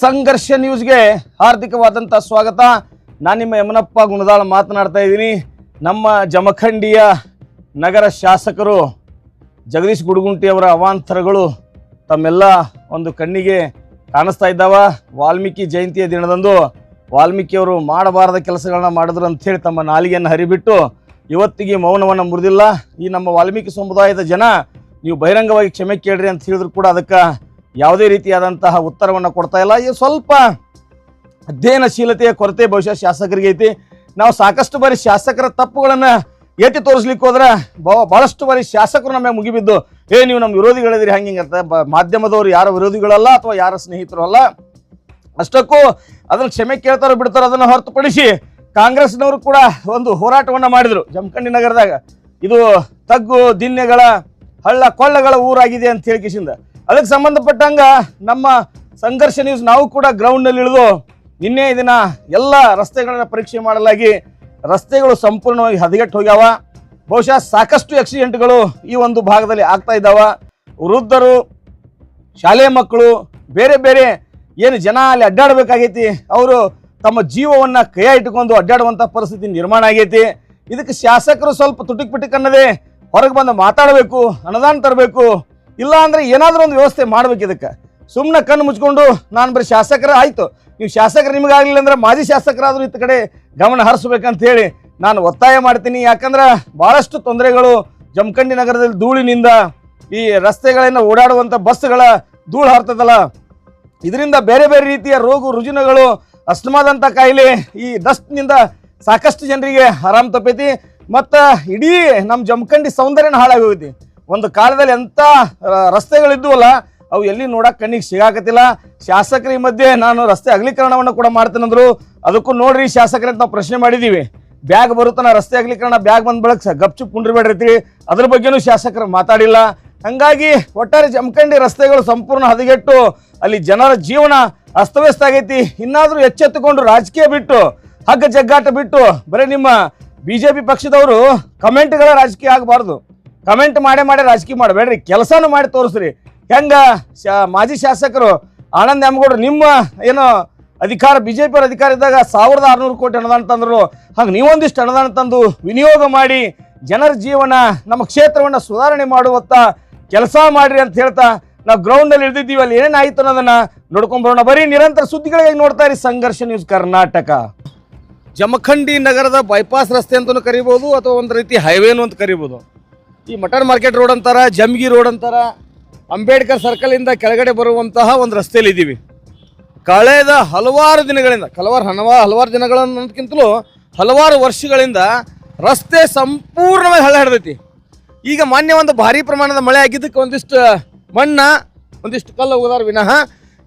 ಸಂಘರ್ಷ ನ್ಯೂಸ್ಗೆ ಹಾರ್ದಿಕವಾದಂಥ ಸ್ವಾಗತ. ನಾನು ನಿಮ್ಮ ಯಮನಪ್ಪ ಗುಣದಾಳ ಮಾತನಾಡ್ತಾ ಇದ್ದೀನಿ. ನಮ್ಮ ಜಮಖಂಡಿಯ ನಗರ ಶಾಸಕರು ಜಗದೀಶ್ ಗುಡುಗುಂಟಿ ಅವರ ಅವಾಂತರಗಳು ತಮ್ಮೆಲ್ಲ ಒಂದು ಕಣ್ಣಿಗೆ ಕಾಣಿಸ್ತಾ ಇದ್ದಾವ. ವಾಲ್ಮೀಕಿ ಜಯಂತಿಯ ದಿನದಂದು ವಾಲ್ಮೀಕಿಯವರು ಮಾಡಬಾರದ ಕೆಲಸಗಳನ್ನ ಮಾಡಿದ್ರು ಅಂಥೇಳಿ ತಮ್ಮ ನಾಲಿಗೆಯನ್ನು ಹರಿಬಿಟ್ಟು ಇವತ್ತಿಗೆ ಮೌನವನ್ನು ಮುರಿದಿಲ್ಲ. ಈ ನಮ್ಮ ವಾಲ್ಮೀಕಿ ಸಮುದಾಯದ ಜನ ನೀವು ಬಹಿರಂಗವಾಗಿ ಕ್ಷಮೆ ಕೇಳ್ರಿ ಅಂತ ಹೇಳಿದ್ರು ಕೂಡ ಅದಕ್ಕೆ ಯಾವುದೇ ರೀತಿಯಾದಂತಹ ಉತ್ತರವನ್ನು ಕೊಡ್ತಾ ಇಲ್ಲ. ಇದು ಸ್ವಲ್ಪ ಅಧ್ಯಯನಶೀಲತೆಯ ಕೊರತೆ ಬಹುಶಃ ಶಾಸಕರಿಗೆ ಐತಿ. ನಾವು ಸಾಕಷ್ಟು ಬಾರಿ ಶಾಸಕರ ತಪ್ಪುಗಳನ್ನು ಎತ್ತಿ ತೋರಿಸ್ಲಿಕ್ಕೆ ಹೋದ್ರೆ ಭಾಳಷ್ಟು ಬಾರಿ ಶಾಸಕರು ನಮಗೆ ಮುಗಿಬಿದ್ದು ನೀವು ನಮ್ಮ ವಿರೋಧಿಗಳಿದ್ರಿ ಹಂಗೆ ಅಂತ. ಮಾಧ್ಯಮದವರು ಯಾರ ವಿರೋಧಿಗಳಲ್ಲ ಅಥವಾ ಯಾರ ಸ್ನೇಹಿತರು ಅಲ್ಲ. ಅಷ್ಟಕ್ಕೂ ಅದನ್ನು ಕ್ಷಮೆ ಕೇಳ್ತಾರೋ ಬಿಡ್ತಾರೋ ಅದನ್ನು ಹೊರತುಪಡಿಸಿ ಕಾಂಗ್ರೆಸ್ನವರು ಕೂಡ ಒಂದು ಹೋರಾಟವನ್ನು ಮಾಡಿದರು ಜಮಖಂಡಿ ನಗರದಾಗ. ಇದು ತಗ್ಗು ದಿನ್ನೆಗಳ ಹಳ್ಳ ಕೊಳ್ಳಗಳ ಊರಾಗಿದೆ ಅಂತ ಹೇಳಿಕಿಸಿಂದ ಅದಕ್ಕೆ ಸಂಬಂಧಪಟ್ಟಂಗ ನಮ್ಮ ಸಂಘರ್ಷ ನ್ಯೂಸ್ ನಾವು ಕೂಡ ಗ್ರೌಂಡ್ನಲ್ಲಿ ಇಳಿದು ನಿನ್ನೆ ದಿನ ಎಲ್ಲ ರಸ್ತೆಗಳನ್ನ ಪರೀಕ್ಷೆ ಮಾಡಲಾಗಿ ರಸ್ತೆಗಳು ಸಂಪೂರ್ಣವಾಗಿ ಹದಗೆಟ್ಟು ಹೋಗ್ಯಾವ. ಬಹುಶಃ ಸಾಕಷ್ಟು ಆಕ್ಸಿಡೆಂಟ್ಗಳು ಈ ಒಂದು ಭಾಗದಲ್ಲಿ ಆಗ್ತಾ ಇದ್ದಾವ. ವೃದ್ಧರು, ಶಾಲೆಯ ಮಕ್ಕಳು, ಬೇರೆ ಬೇರೆ ಏನು ಜನ ಅಲ್ಲಿ ಅಡ್ಡಾಡಬೇಕಾಗೈತಿ ಅವರು ತಮ್ಮ ಜೀವವನ್ನು ಕೈ ಇಟ್ಟುಕೊಂಡು ಅಡ್ಡಾಡುವಂಥ ಪರಿಸ್ಥಿತಿ ನಿರ್ಮಾಣ ಆಗೈತಿ. ಇದಕ್ಕೆ ಶಾಸಕರು ಸ್ವಲ್ಪ ತುಟಿಕ್ ಪಿಟಿಕ್ ಅನ್ನದೇ ಹೊರಗೆ ಬಂದು ಮಾತಾಡಬೇಕು, ಅನುದಾನ ತರಬೇಕು, ಇಲ್ಲ ಅಂದರೆ ಏನಾದರೂ ಒಂದು ವ್ಯವಸ್ಥೆ ಮಾಡ್ಬೇಕು. ಇದಕ್ಕೆ ಸುಮ್ಮನೆ ಕಣ್ಣು ಮುಚ್ಕೊಂಡು ನಾನು ಬರೀ ಶಾಸಕರ ಆಯಿತು, ನೀವು ಶಾಸಕರು ನಿಮಗಾಗಲಿಲ್ಲ ಅಂದ್ರೆ ಮಾಜಿ ಶಾಸಕರಾದರೂ ಇತ್ತ ಕಡೆ ಗಮನ ಹರಿಸ್ಬೇಕಂತ ಹೇಳಿ ನಾನು ಒತ್ತಾಯ ಮಾಡ್ತೀನಿ. ಯಾಕಂದ್ರೆ ಭಾಳಷ್ಟು ತೊಂದರೆಗಳು ಜಮಖಂಡಿ ನಗರದಲ್ಲಿ ಧೂಳಿನಿಂದ ಈ ರಸ್ತೆಗಳಿಂದ ಓಡಾಡುವಂಥ ಬಸ್ಗಳ ಧೂಳು ಹಾರ್ತದಲ್ಲ, ಇದರಿಂದ ಬೇರೆ ಬೇರೆ ರೀತಿಯ ರೋಗ ರುಜಿನಗಳು, ಅಸ್ತಮಾದಂಥ ಕಾಯಿಲೆ, ಈ ಡಸ್ಟ್ನಿಂದ ಸಾಕಷ್ಟು ಜನರಿಗೆ ಆರಾಮ್ ತಪ್ಪೈತಿ. ಮತ್ತು ಇಡೀ ನಮ್ಮ ಜಮಖಂಡಿ ಸೌಂದರ್ಯನ ಹಾಳಾಗಿ ಹೋಗೈತಿ. ಒಂದು ಕಾಲದಲ್ಲಿ ಎಂಥ ರಸ್ತೆಗಳಿದ್ವಲ್ಲ ಅವು ಎಲ್ಲಿ ನೋಡಕ್ಕೆ ಕಣ್ಣಿಗೆ ಸಿಗಾಕತ್ತಿಲ್ಲ. ಶಾಸಕರ ಈ ಮಧ್ಯೆ ನಾನು ರಸ್ತೆ ಅಗಲೀಕರಣವನ್ನು ಕೂಡ ಮಾಡ್ತೇನೆಂದ್ರು. ಅದಕ್ಕೂ ನೋಡ್ರಿ ಶಾಸಕರಂತ ನಾವು ಪ್ರಶ್ನೆ ಮಾಡಿದ್ದೀವಿ. ಬ್ಯಾಗ್ ಬರುತ್ತಾನ ರಸ್ತೆ ಅಗಲೀಕರಣ, ಬ್ಯಾಗ್ ಬಂದ ಬಳಕ ಗಪ್ಚುಪ್ ಕುಂಡ್ರಿಬೇಡ್ರಿ, ಅದ್ರ ಬಗ್ಗೆನೂ ಶಾಸಕರು ಮಾತಾಡಿಲ್ಲ. ಹಾಗಾಗಿ ಒಟ್ಟಾರೆ ಜಮಖಂಡಿ ರಸ್ತೆಗಳು ಸಂಪೂರ್ಣ ಹದಗೆಟ್ಟು ಅಲ್ಲಿ ಜನರ ಜೀವನ ಅಸ್ತವ್ಯಸ್ತ ಆಗೈತಿ. ಇನ್ನಾದರೂ ಎಚ್ಚೆತ್ತುಕೊಂಡು ರಾಜಕೀಯ ಬಿಟ್ಟು ಹಗ್ಗ ಜಗ್ಗಾಟ ಬಿಟ್ಟು ಬರೀ ನಿಮ್ಮ BJP ಪಕ್ಷದವರು ಕಮೆಂಟ್ಗಳ ರಾಜಕೀಯ ಆಗಬಾರ್ದು. ಕಮೆಂಟ್ ಮಾಡೇ ರಾಜಕೀಯ ಮಾಡಬೇಡ್ರಿ, ಕೆಲಸನೂ ಮಾಡಿ ತೋರಿಸ್ರಿ. ಹೆಂಗ ಮಾಜಿ ಶಾಸಕರು ಆನಂದ್ ನ್ಯಾಮಗೌಡರು ನಿಮ್ಮ ಏನು ಅಧಿಕಾರ BJP ಅವರ ಅಧಿಕಾರ ಇದ್ದಾಗ 1600 ಕೋಟಿ ಅನುದಾನ ತಂದರು, ಹಂಗೆ ನೀವೊಂದಿಷ್ಟು ಅನುದಾನ ತಂದು ವಿನಿಯೋಗ ಮಾಡಿ ಜನರ ಜೀವನ ನಮ್ಮ ಕ್ಷೇತ್ರವನ್ನು ಸುಧಾರಣೆ ಮಾಡುವತ್ತ ಕೆಲಸ ಮಾಡಿರಿ ಅಂತ ಹೇಳ್ತಾ ನಾವು ಗ್ರೌಂಡಲ್ಲಿ ಇಳಿದಿದ್ದೀವಿ. ಅಲ್ಲಿ ಏನೇನಾಯಿತು ಅನ್ನೋದನ್ನ ನೋಡ್ಕೊಂಡ್ಬರೋಣ. ಬರೀ ನಿರಂತರ ಸುದ್ದಿಗಳಿಗೆ ನೋಡ್ತಾ ಇರಿ ಸಂಘರ್ಷ ನ್ಯೂಸ್ ಕರ್ನಾಟಕ. ಜಮಖಂಡಿ ನಗರದ ಬೈಪಾಸ್ ರಸ್ತೆ ಅಂತಲೂ ಕರಿಬೋದು ಅಥವಾ ಒಂದು ರೀತಿ ಹೈವೇನು ಅಂತ ಕರಿಬೋದು. ಈ ಮಟನ್ ಮಾರ್ಕೆಟ್ ರೋಡ್ ಅಂತಾರ, ಜಮ್ಗಿ ರೋಡ್ ಅಂತಾರ, ಅಂಬೇಡ್ಕರ್ ಸರ್ಕಲಿಂದ ಕೆಳಗಡೆ ಬರುವಂತಹ ಒಂದು ರಸ್ತೆಯಲ್ಲಿ ಇದ್ದೀವಿ. ಕಳೆದ ಹಲವಾರು ದಿನಗಳಿಂದ ಹಲವಾರು ದಿನಗಳನ್ನೋದಕ್ಕಿಂತಲೂ ಹಲವಾರು ವರ್ಷಗಳಿಂದ ರಸ್ತೆ ಸಂಪೂರ್ಣವಾಗಿ ಹಳ್ಳ ಹಿಡ್ದೈತಿ. ಈಗ ಮಾನ್ಯ ಒಂದು ಭಾರಿ ಪ್ರಮಾಣದ ಮಳೆ ಆಗಿದ್ದಕ್ಕೆ ಒಂದಿಷ್ಟು ಮಣ್ಣ ಒಂದಿಷ್ಟು ಕಲ್ಲು ಹೋಗೋದಾರ ವಿನಃ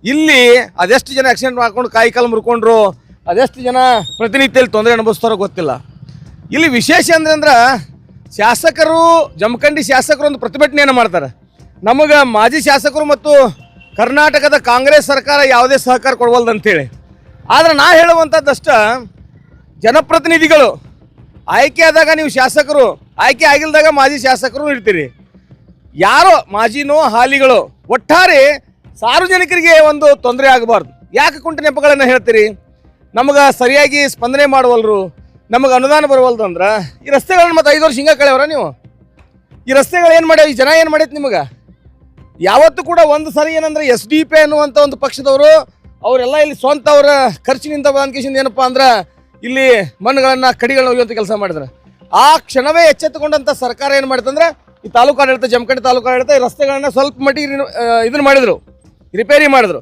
ಇಲ್ಲಿ ಅದೆಷ್ಟು ಜನ ಆಕ್ಸಿಡೆಂಟ್ ಮಾಡ್ಕೊಂಡು ಕಾಯಿ ಕಾಲು ಮುರ್ಕೊಂಡ್ರು, ಅದೆಷ್ಟು ಜನ ಪ್ರತಿನಿತ್ಯದಲ್ಲಿ ತೊಂದರೆ ಅನುಭವಿಸ್ತಾರೋ ಗೊತ್ತಿಲ್ಲ. ಇಲ್ಲಿ ವಿಶೇಷ ಅಂದ್ರೆ ಶಾಸಕರು ಜಮಖಂಡಿ ಶಾಸಕರು ಒಂದು ಪ್ರತಿಭಟನೆಯನ್ನು ಮಾಡ್ತಾರೆ. ನಮಗೆ ಮಾಜಿ ಶಾಸಕರು ಮತ್ತು ಕರ್ನಾಟಕದ ಕಾಂಗ್ರೆಸ್ ಸರ್ಕಾರ ಯಾವುದೇ ಸಹಕಾರ ಕೊಡವಲ್ದಂತೇಳಿ. ಆದರೆ ನಾ ಹೇಳುವಂಥದ್ದಷ್ಟ ಜನಪ್ರತಿನಿಧಿಗಳು ಆಯ್ಕೆ ಆದಾಗ ನೀವು ಶಾಸಕರು, ಆಯ್ಕೆ ಆಗಿಲ್ದಾಗ ಮಾಜಿ ಶಾಸಕರು ಇರ್ತೀರಿ. ಯಾರೋ ಮಾಜಿನೋ ಹಾಲಿಗಳು ಒಟ್ಟಾರೆ ಸಾರ್ವಜನಿಕರಿಗೆ ಒಂದು ತೊಂದರೆ ಆಗಬಾರ್ದು. ಯಾಕೆ ಕುಂಟು ನೆಪಗಳನ್ನು ಹೇಳ್ತೀರಿ? ನಮಗೆ ಸರಿಯಾಗಿ ಸ್ಪಂದನೆ ಮಾಡುವಲ್ರು, ನಮಗೆ ಅನುದಾನ ಬರುವಲ್ದು ಅಂದ್ರೆ ಈ ರಸ್ತೆಗಳನ್ನ ಮತ್ತೆ 5 ವರ್ಷ ಹಿಂಗೆ ಕಳೆಯವರ ನೀವು? ಈ ರಸ್ತೆಗಳು ಏನು ಮಾಡ್ಯಾವ? ಈ ಜನ ಏನು ಮಾಡೈತೆ ನಿಮಗೆ? ಯಾವತ್ತೂ ಕೂಡ ಒಂದು ಸರಿ ಏನಂದ್ರೆ SDP ಅನ್ನುವಂಥ ಒಂದು ಪಕ್ಷದವರು ಅವರೆಲ್ಲ ಇಲ್ಲಿ ಸ್ವಂತ ಅವರ ಖರ್ಚಿನಿಂದ ಬಂದ್ಕಿಸಿಂದ ಏನಪ್ಪ ಅಂದ್ರೆ ಇಲ್ಲಿ ಮಣ್ಣುಗಳನ್ನು ಕಡಿಗಳನ್ನ ಒಯ್ಯುವಂಥ ಕೆಲಸ ಮಾಡಿದ್ರೆ ಆ ಕ್ಷಣವೇ ಎಚ್ಚೆತ್ತುಕೊಂಡಂಥ ಸರ್ಕಾರ ಏನು ಮಾಡಿತಂದ್ರೆ ಈ ತಾಲೂಕು ಆಡಳಿತ, ಜಮಖಂಡಿ ತಾಲೂಕು ಆಡಳಿತ ಈ ರಸ್ತೆಗಳನ್ನ ಸ್ವಲ್ಪ ಮಟ್ಟಿಗೆ ಇದನ್ನು ಮಾಡಿದರು, ರಿಪೇರಿ ಮಾಡಿದ್ರು.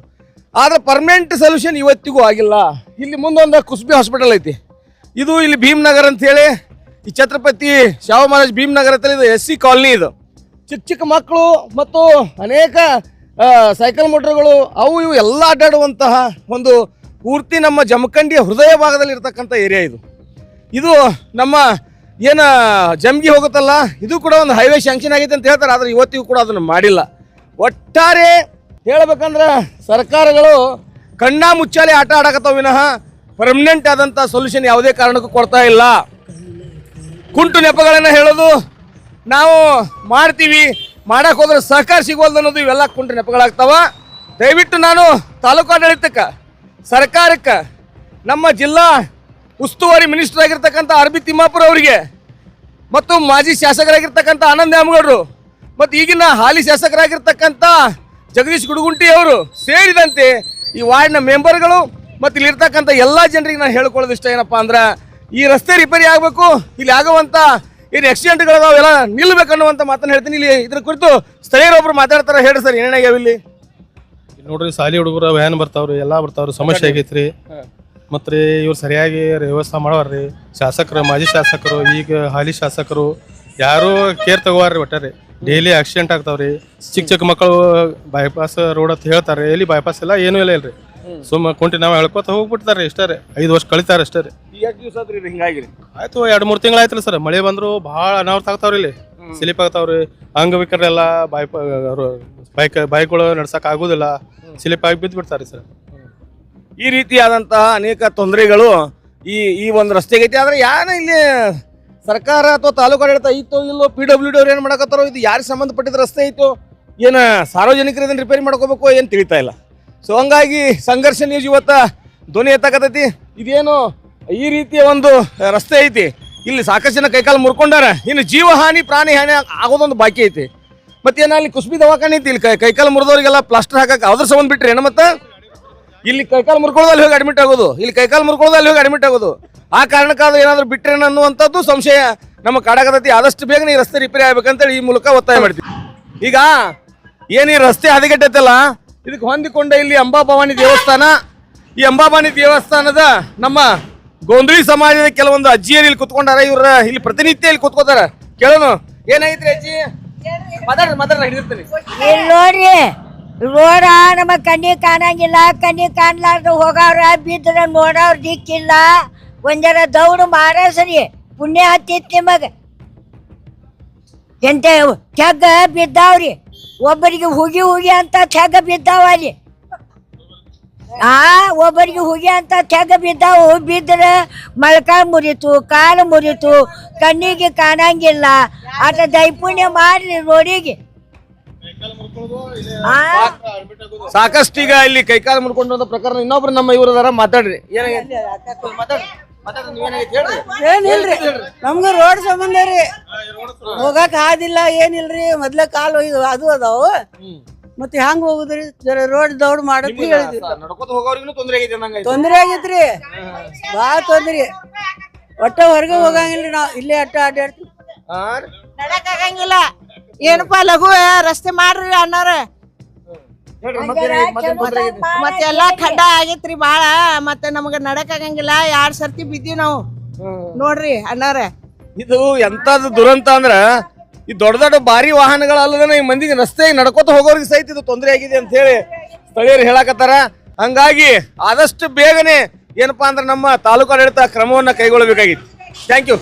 ಆದರೆ ಪರ್ಮನೆಂಟ್ ಸೊಲ್ಯೂಷನ್ ಇವತ್ತಿಗೂ ಆಗಿಲ್ಲ. ಇಲ್ಲಿ ಮುಂದೊಂದು ಕುಸ್ಬಿ ಹಾಸ್ಪಿಟಲ್ ಐತಿ, ಇದು ಇಲ್ಲಿ ಭೀಮ್ನಗರ್ ಅಂಥೇಳಿ ಈ ಛತ್ರಪತಿ ಶಾಹು ಮಹಾರಾಜ್ ಭೀಮ್ನಗರ್ ಅಂತೇಳಿ ಇದು SC ಕಾಲನಿ. ಇದು ಚಿಕ್ಕ ಚಿಕ್ಕ ಮಕ್ಕಳು ಮತ್ತು ಅನೇಕ ಸೈಕಲ್ ಮೋಟರ್ಗಳು ಅವು ಇವು ಎಲ್ಲ ಅಡ್ಡಾಡುವಂತಹ ಒಂದು ಪೂರ್ತಿ ನಮ್ಮ ಜಮಖಂಡಿಯ ಹೃದಯ ಭಾಗದಲ್ಲಿ ಇರ್ತಕ್ಕಂಥ ಏರಿಯಾ ಇದು. ಇದು ನಮ್ಮ ಏನು ಜಮ್ಗಿ ಹೋಗುತ್ತಲ್ಲ, ಇದು ಕೂಡ ಒಂದು ಹೈವೇ ಶಾಂಕ್ಷನ್ ಆಗೈತೆ ಅಂತ ಹೇಳ್ತಾರೆ. ಆದರೆ ಇವತ್ತಿಗೂ ಕೂಡ ಅದನ್ನು ಮಾಡಿಲ್ಲ. ಒಟ್ಟಾರೆ ಹೇಳ್ಬೇಕಂದ್ರೆ ಸರ್ಕಾರಗಳು ಕಣ್ಣ ಮುಚ್ಚಾಲೆ ಆಟ ಆಡಕತ್ತಾವ ವಿನಃ ಪರ್ಮನೆಂಟ್ ಆದಂಥ ಸೊಲ್ಯೂಷನ್ ಯಾವುದೇ ಕಾರಣಕ್ಕೂ ಕೊಡ್ತಾ ಇಲ್ಲ. ಕುಂಟು ನೆಪಗಳನ್ನು ಹೇಳೋದು, ನಾವು ಮಾಡ್ತೀವಿ, ಮಾಡಕ್ಕೆ ಹೋದ್ರೆ ಸಹಕಾರ ಸಿಗೋಲ್ದು ಅನ್ನೋದು, ಇವೆಲ್ಲ ಕುಂಟು ನೆಪಗಳಾಗ್ತಾವ. ದಯವಿಟ್ಟು ನಾನು ತಾಲೂಕು ಆಡಳಿತಕ್ಕೆ, ಸರ್ಕಾರಕ್ಕೆ, ನಮ್ಮ ಜಿಲ್ಲಾ ಉಸ್ತುವಾರಿ ಮಿನಿಸ್ಟರ್ ಆಗಿರ್ತಕ್ಕಂಥ ಆರ್.ಬಿ. ತಿಮ್ಮಾಪುರ ಅವರಿಗೆ ಮತ್ತು ಮಾಜಿ ಶಾಸಕರಾಗಿರ್ತಕ್ಕಂಥ ಆನಂದ್ ನ್ಯಾಮಗೌಡರು ಮತ್ತು ಈಗಿನ ಹಾಲಿ ಶಾಸಕರಾಗಿರ್ತಕ್ಕಂಥ ಜಗದೀಶ್ ಗುಡುಗುಂಟಿ ಅವರು ಸೇರಿದಂತೆ ಈ ವಾರ್ಡ್ನ ಮೆಂಬರ್ಗಳು ಮತ್ತು ಇಲ್ಲಿರ್ತಕ್ಕಂಥ ಎಲ್ಲ ಜನರಿಗೆ ನಾನು ಹೇಳ್ಕೊಳ್ಳೋದು ಇಷ್ಟ ಏನಪ್ಪ ಅಂದ್ರೆ ಈ ರಸ್ತೆ ರಿಪೇರಿ ಆಗಬೇಕು, ಇಲ್ಲಿ ಆಗುವಂಥ ಏನು ಆಕ್ಸಿಡೆಂಟ್ಗಳದಾವೆಲ್ಲ ನಿಲ್ಲಬೇಕನ್ನುವಂಥ ಮಾತನ್ನು ಹೇಳ್ತೀನಿ. ಇಲ್ಲಿ ಇದ್ರ ಕುರಿತು ಸ್ಥಳೀಯರೊಬ್ಬರು ಮಾತಾಡ್ತಾರೆ. ಹೇಳಿ ಸರ್, ಏನಾಗ್ಯಾವ ಇಲ್ಲಿ? ನೋಡ್ರಿ, ಸಾಲಿ ಹುಡುಗರು ವ್ಯಾನ್ ಬರ್ತಾವ್ರಿ, ಎಲ್ಲಾ ಬರ್ತಾವ್ರಿ, ಸಮಸ್ಯೆ ಆಗೈತ್ರಿ. ಮತ್ರಿ ಇವ್ರು ಸರಿಯಾಗಿ ವ್ಯವಸ್ಥೆ ಮಾಡವ್ರಿ. ಶಾಸಕರು, ಮಾಜಿ ಶಾಸಕರು, ಈಗ ಹಾಲಿ ಶಾಸಕರು ಯಾರು ಕೇರ್ ತಗೋವಾರ್ರಿ. ಒಟ್ಟಾರೆ ಡೈಲಿ ಆಕ್ಸಿಡೆಂಟ್ ಆಗ್ತಾವ್ರಿ. ಚಿಕ್ಕ ಮಕ್ಕಳು ಬೈಪಾಸ್ ರೋಡ್ ಅಂತ ಹೇಳ್ತಾರೆ, ಎಲ್ಲಿ ಬೈಪಾಸ್ ಇಲ್ಲ, ಏನೂ ಇಲ್ಲ ಇಲ್ರಿ. ಸುಮ್ಮ ಕುಂಟಿ ನಾವು ಹೇಳ್ಕೊತ ಹೋಗ್ಬಿಡ್ತಾರೆ. ಇಷ್ಟೇ ರೀ, 5 ವರ್ಷ ಕಳಿತಾರೆ ಅಷ್ಟೇ ರೀ. ಹಿಂಗಾಗಿ ಆಯ್ತು 2-3 ತಿಂಗಳು ಆಯ್ತು ಸರ್. ಮಳೆ ಬಂದ್ರು ಭಾಳ ಅನಾಹುತ ಆಗ್ತಾವ್ರಿ. ಇಲ್ಲಿ ಸ್ಲಿಪ್ ಆಗ್ತಾವ್ರಿ. ಅಂಗವಿಕಲರೆಲ್ಲ ಬೈಕ್ಗಳು ನಡ್ಸಕ್ ಆಗುದಿಲ್ಲ, ಸ್ಲಿಪ್ ಆಗಿ ಬಿದ್ದು ಬಿಡ್ತಾರೆ ಸರ್. ಈ ರೀತಿಯಾದಂತಹ ಅನೇಕ ತೊಂದರೆಗಳು ಈ ಒಂದು ರಸ್ತೆಗೆ ಐತಿ. ಆದ್ರೆ ಯಾರು ಇಲ್ಲಿ ಸರ್ಕಾರ ಅಥವಾ ತಾಲೂಕು ಆಡಳಿತ ಐತೋ ಇಲ್ಲೋ, PWD ಅವ್ರು ಏನು ಮಾಡಕತ್ತಾರೋ, ಇದು ಯಾರಿಗೆ ಸಂಬಂಧಪಟ್ಟಿದ ರಸ್ತೆ ಐತೋ, ಏನು ಸಾರ್ವಜನಿಕರು ಇದನ್ನು ರಿಪೇರಿ ಮಾಡ್ಕೋಬೇಕು ಏನು ತಿಳಿತಾ ಇಲ್ಲ. ಸೊ ಹಂಗಾಗಿ ಸಂಘರ್ಷ ನ್ಯೂಸ್ ಇವತ್ತ ಧ್ವನಿ ಎತ್ತಕತ್ತೈತಿ. ಇದೇನು ಈ ರೀತಿಯ ಒಂದು ರಸ್ತೆ ಐತಿ, ಇಲ್ಲಿ ಸಾಕಷ್ಟು ಜನ ಕೈಕಾಲು ಮುರ್ಕೊಂಡಾರ. ಇನ್ನು ಜೀವಹಾನಿ ಪ್ರಾಣಿ ಹಾನಿ ಆಗೋದೊಂದು ಬಾಕಿ ಐತಿ. ಮತ್ತೇನ ಅಲ್ಲಿ ಕುಸ್ಬಿ ದವಾಖಾನೆ ಐತಿ, ಇಲ್ಲಿ ಕೈಕಾಲು ಮುರಿದವ್ರಿಗೆಲ್ಲ ಪ್ಲಾಸ್ಟರ್ ಹಾಕಕ್ಕೆ ಅದ್ರ ಸಂಬಂಧ ಬಿಟ್ರಿ ಏನು? ಮತ್ತೆ ಇಲ್ಲಿ ಕೈಕಾಲು ಮುರ್ಕೊಳ್ಳೋದಲ್ಲಿ ಹೋಗಿ ಅಡ್ಮಿಟ್ ಆಗೋದು, ಇಲ್ಲಿ ಕೈಕಾಲು ಮುರ್ಕೊಳ್ಳೋದಲ್ಲಿ ಹೋಗಿ ಅಡ್ಮಿಟ್ ಆಗೋದು. ಆ ಕಾರಣಕ್ಕಾದ್ರೂ ಏನಾದರೂ ಬಿಟ್ರೇನ ಅನ್ನುವಂಥದ್ದು ಸಂಶಯ ನಮ್ಮ ಕಾಡಾಗತೈತಿ. ಆದಷ್ಟು ಬೇಗನೆ ಈ ರಸ್ತೆ ರಿಪೇರಿ ಆಗ್ಬೇಕಂತೇಳಿ ಈ ಮೂಲಕ ಒತ್ತಾಯ ಮಾಡ್ತೀವಿ. ಈಗ ಏನು ಈ ರಸ್ತೆ ಹದಗೆಟ್ಟೈತಲ್ಲ, ಇದಕ್ಕೆ ಹೊಂದಿಕೊಂಡ ಇಲ್ಲಿ ಅಂಬಾಭವಾನಿ ದೇವಸ್ಥಾನ. ಈ ಅಂಬಾಭವಾನಿ ದೇವಸ್ಥಾನದ ನಮ್ಮ ಗೋಂದ್ರಿ ಸಮಾಜದ ಕೆಲವೊಂದು ಅಜ್ಜಿಯರು ಇಲ್ಲಿ ಕುತ್ಕೊಂಡಾರ. ಇವ್ರ ಇಲ್ಲಿ ಪ್ರತಿನಿತ್ಯ ಇಲ್ಲಿ ಕುತ್ಕೋತಾರ. ಕೇಳೋಣ, ಏನಾಗಿತ್ರಿ ಅಜ್ಜಿ? ಮಾತಾಡ್ರಿ ಹಿಡಿದಿರ್ತೀನಿ. ಇಲ್ಲಿ ನೋಡ್ರಿ, ರೋಡ ನಮ್ಮ ಕಣ್ಣಿ ಕಾಣಂಗಿಲ್ಲ, ಕಣ್ಣಿ ಕಾಣ್ಲಾರ್ದು ಹೋಗವ್ರ, ಬಿದ್ರ ನೋಡವ್ರ ದಿಕ್ಕಿಲ್ಲ. ಒಂದರ ದೌಡು ಮಾರ ಸರಿ, ಪುಣ್ಯ ಹತ್ತಿತ್ತು ನಿಮಗ. ಎಂತ ತೆಗ್ಗ ಬಿದ್ದಾವ್ರಿ, ಒಬ್ಬರಿಗೆ ಹುಗಿ ಅಂತ ತೆಗ್ಗ ಬಿದ್ದಾವ ಅಲ್ಲಿ. ಒಬ್ಬರಿಗೆ ಹುಗಿ ಅಂತ ತೆಗ್ಗ ಬಿದ್ದಾವು. ಬಿದ್ರ ಮೊಳಕಾಲು ಮುರಿತು, ಕಾಲು ಮುರಿತು, ಕಣ್ಣಿಗೆ ಕಾಣಂಗಿಲ್ಲ. ಆಟ ದೈಪುಣ್ಯ ಮಾಡ್ರಿ ರೋಡಿಗೆ. ಸಾಕಷ್ಟು ಈಗ ಇಲ್ಲಿ ಕೈಕಾಲು ಮುರ್ಕೊಂಡು ಪ್ರಕರಣ. ಇನ್ನೊಬ್ರು ನಮ್ಮ ಇವ್ರದಾರ, ಮಾತಾಡ್ರಿ. ಏನಿಲ್ರಿ, ನಮ್ಗ ರೋಡ್ ಸಂಬಂಧ ರೀ, ಹೋಗಕ್ ಆದಿಲ್ಲ, ಏನಿಲ್ರಿ. ಮೊದ್ಲ ಕಾಲು ಇದು ಅದು ಅದಾವ, ಮತ್ತೆ ಹ್ಯಾಂಗ ಹೋಗುದ್ರಿ? ಜರ ರೋಡ್ ದೌಡ್ ಮಾಡತ್ ಹೇಳಿದ್ವಿ. ತೊಂದ್ರೆ ಆಗೈತ್ರಿ, ಬಾಳ ತೊಂದ್ರಿ. ಒಟ್ಟ ಹೊರಗೆ ಹೋಗಂಗಿಲ್ರಿ, ನಾವ್ ಇಲ್ಲೇ ಅಟ್ಟ ಅಡ್ಡಾಡ್ತೀವಿ. ನಡಕ್ ಆಗಂಗಿಲ್ಲ. ಏನಪ್ಪಾ ಲಘು ರಸ್ತೆ ಮಾಡ್ರಿ ಅಣ್ಣಾರ. ಮತ್ತೆ ಎಲ್ಲಾ ಖಡ್ಡ ಆಗೈತ್ರಿ ಬಾಳ. ಮತ್ತೆ ನಮಗ ನಡಕ್ ಆಗಂಗಿಲ್ಲ. 2 ಸರ್ತಿ ಬಿದ್ದಿ ನಾವು ನೋಡ್ರಿ ಅಣ್ಣಾರ. ಇದು ಎಂತದ್ದು ದುರಂತ ಅಂದ್ರ, ಈ ದೊಡ್ಡ ದೊಡ್ಡ ಭಾರಿ ವಾಹನಗಳಲ್ಲದನ ಈ ಮಂದಿಗೆ ರಸ್ತೆ ನಡ್ಕೋತ ಹೋಗೋರಿಗೆ ಸಹಿತ ಇದು ತೊಂದರೆ ಆಗಿದೆ ಅಂತ ಹೇಳಿ ಸ್ಥಳೀಯರು ಹೇಳಕತ್ತಾರ. ಹಂಗಾಗಿ ಆದಷ್ಟು ಬೇಗನೆ ಏನಪ್ಪಾ ಅಂದ್ರೆ ನಮ್ಮ ತಾಲೂಕು ಆಡಳಿತ ಕ್ರಮವನ್ನ ಕೈಗೊಳ್ಳಬೇಕಾಗಿತ್ತು. Thank you.